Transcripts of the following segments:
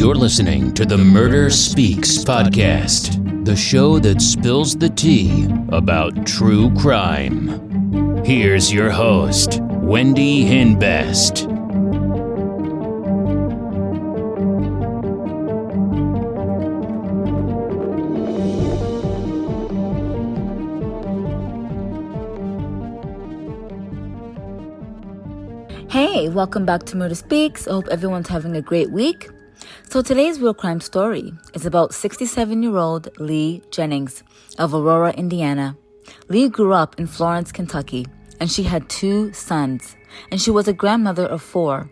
You're listening to the Murder Speaks podcast, the show that spills the tea about true crime. Here's your host, Wendy Hinbest. Hey, welcome back to Murder Speaks. I hope everyone's having a great week. So today's real crime story is about 67-year-old Leigh Jennings of Aurora, Indiana. Leigh grew up in Florence, Kentucky, and she had 2 sons, and she was a grandmother of 4,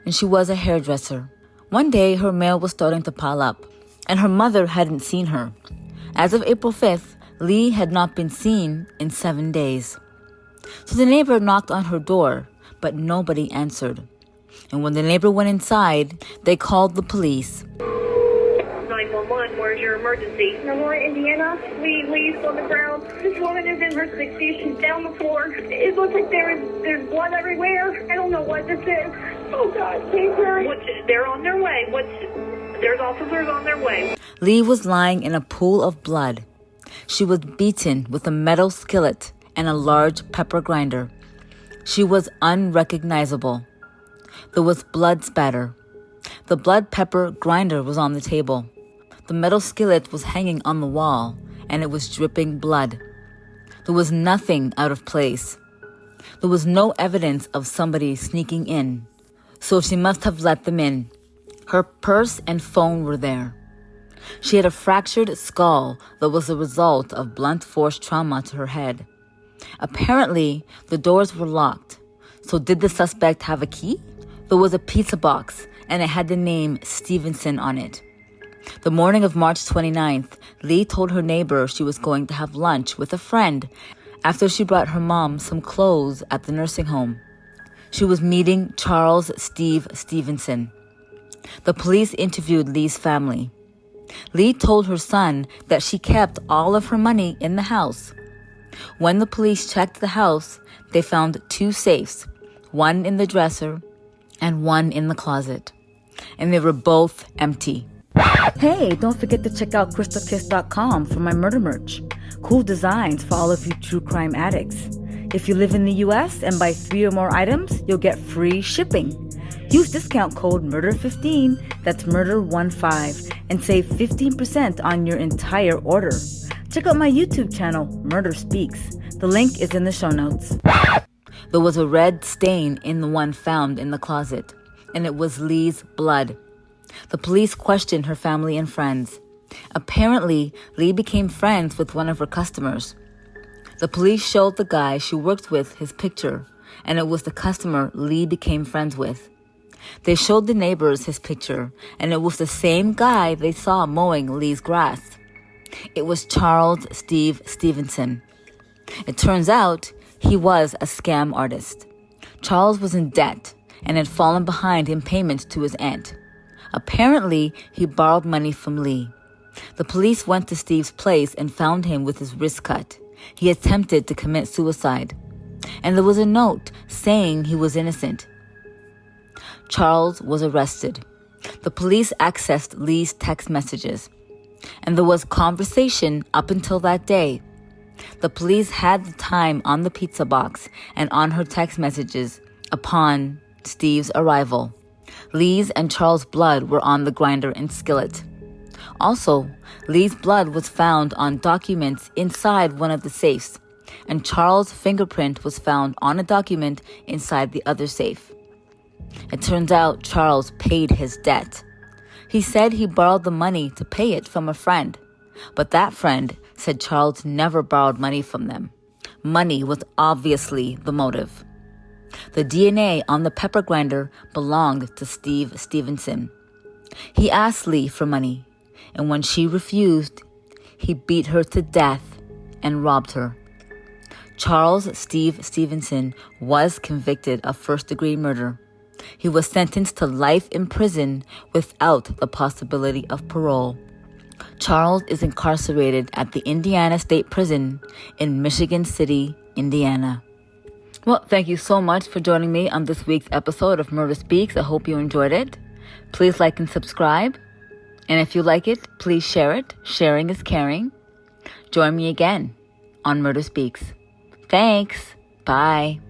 and she was a hairdresser. One day, her mail was starting to pile up, and her mother hadn't seen her. As of April 5th, Leigh had not been seen in 7 days. So the neighbor knocked on her door, but nobody answered. And when the neighbor went inside, they called the police. 911, where's your emergency? Aurora, Indiana. Lee's on the ground. This woman is in her 60s. She's down the floor. It looks like there's blood everywhere. I don't know what this is. Oh, God, please hurry. They're on their way. There's officers on their way. Leigh was lying in a pool of blood. She was beaten with a metal skillet and a large pepper grinder. She was unrecognizable. There was blood spatter. The blood pepper grinder was on the table. The metal skillet was hanging on the wall, and it was dripping blood. There was nothing out of place. There was no evidence of somebody sneaking in, so she must have let them in. Her purse and phone were there. She had a fractured skull that was the result of blunt force trauma to her head. Apparently, the doors were locked. So did the suspect have a key? There was a pizza box, and it had the name Stevenson on it. The morning of March 29th, Leigh told her neighbor she was going to have lunch with a friend after she brought her mom some clothes at the nursing home. She was meeting Charles Steve Stevenson. The police interviewed Leigh's family. Leigh told her son that she kept all of her money in the house. When the police checked the house, they found 2 safes, one in the dresser and one in the closet, and they were both empty. Hey, don't forget to check out crystalkiss.com for my murder merch. Cool designs for all of you true crime addicts. If you live in the US and buy 3 or more items, you'll get free shipping. Use discount code MURDER15, that's MURDER15, and save 15% on your entire order. Check out my YouTube channel, Murder Speaks. The link is in the show notes. There was a red stain in the one found in the closet, and it was Leigh's blood. The police questioned her family and friends. Apparently, Leigh became friends with one of her customers. The police showed the guy she worked with his picture, and it was the customer Leigh became friends with. They showed the neighbors his picture, and it was the same guy they saw mowing Leigh's grass. It was Charles Steve Stevenson. It turns out he was a scam artist. Charles was in debt and had fallen behind in payments to his aunt. Apparently, he borrowed money from Leigh. The police went to Steve's place and found him with his wrist cut. He attempted to commit suicide, and there was a note saying he was innocent. Charles was arrested. The police accessed Leigh's text messages, and there was conversation up until that day. The police had the time on the pizza box and on her text messages upon Steve's arrival. Leigh's and Charles' blood were on the grinder and skillet. Also, Leigh's blood was found on documents inside one of the safes, and Charles' fingerprint was found on a document inside the other safe. It turns out Charles paid his debt. He said he borrowed the money to pay it from a friend, but that friend said Charles never borrowed money from them. Money was obviously the motive. The DNA on the pepper grinder belonged to Steve Stevenson. He asked Leigh for money, and when she refused, he beat her to death and robbed her. Charles Steve Stevenson was convicted of first-degree murder. He was sentenced to life in prison without the possibility of parole. Charles is incarcerated at the Indiana State Prison in Michigan City, Indiana. Well, thank you so much for joining me on this week's episode of Murder Speaks. I hope you enjoyed it. Please like and subscribe. And if you like it, please share it. Sharing is caring. Join me again on Murder Speaks. Thanks. Bye.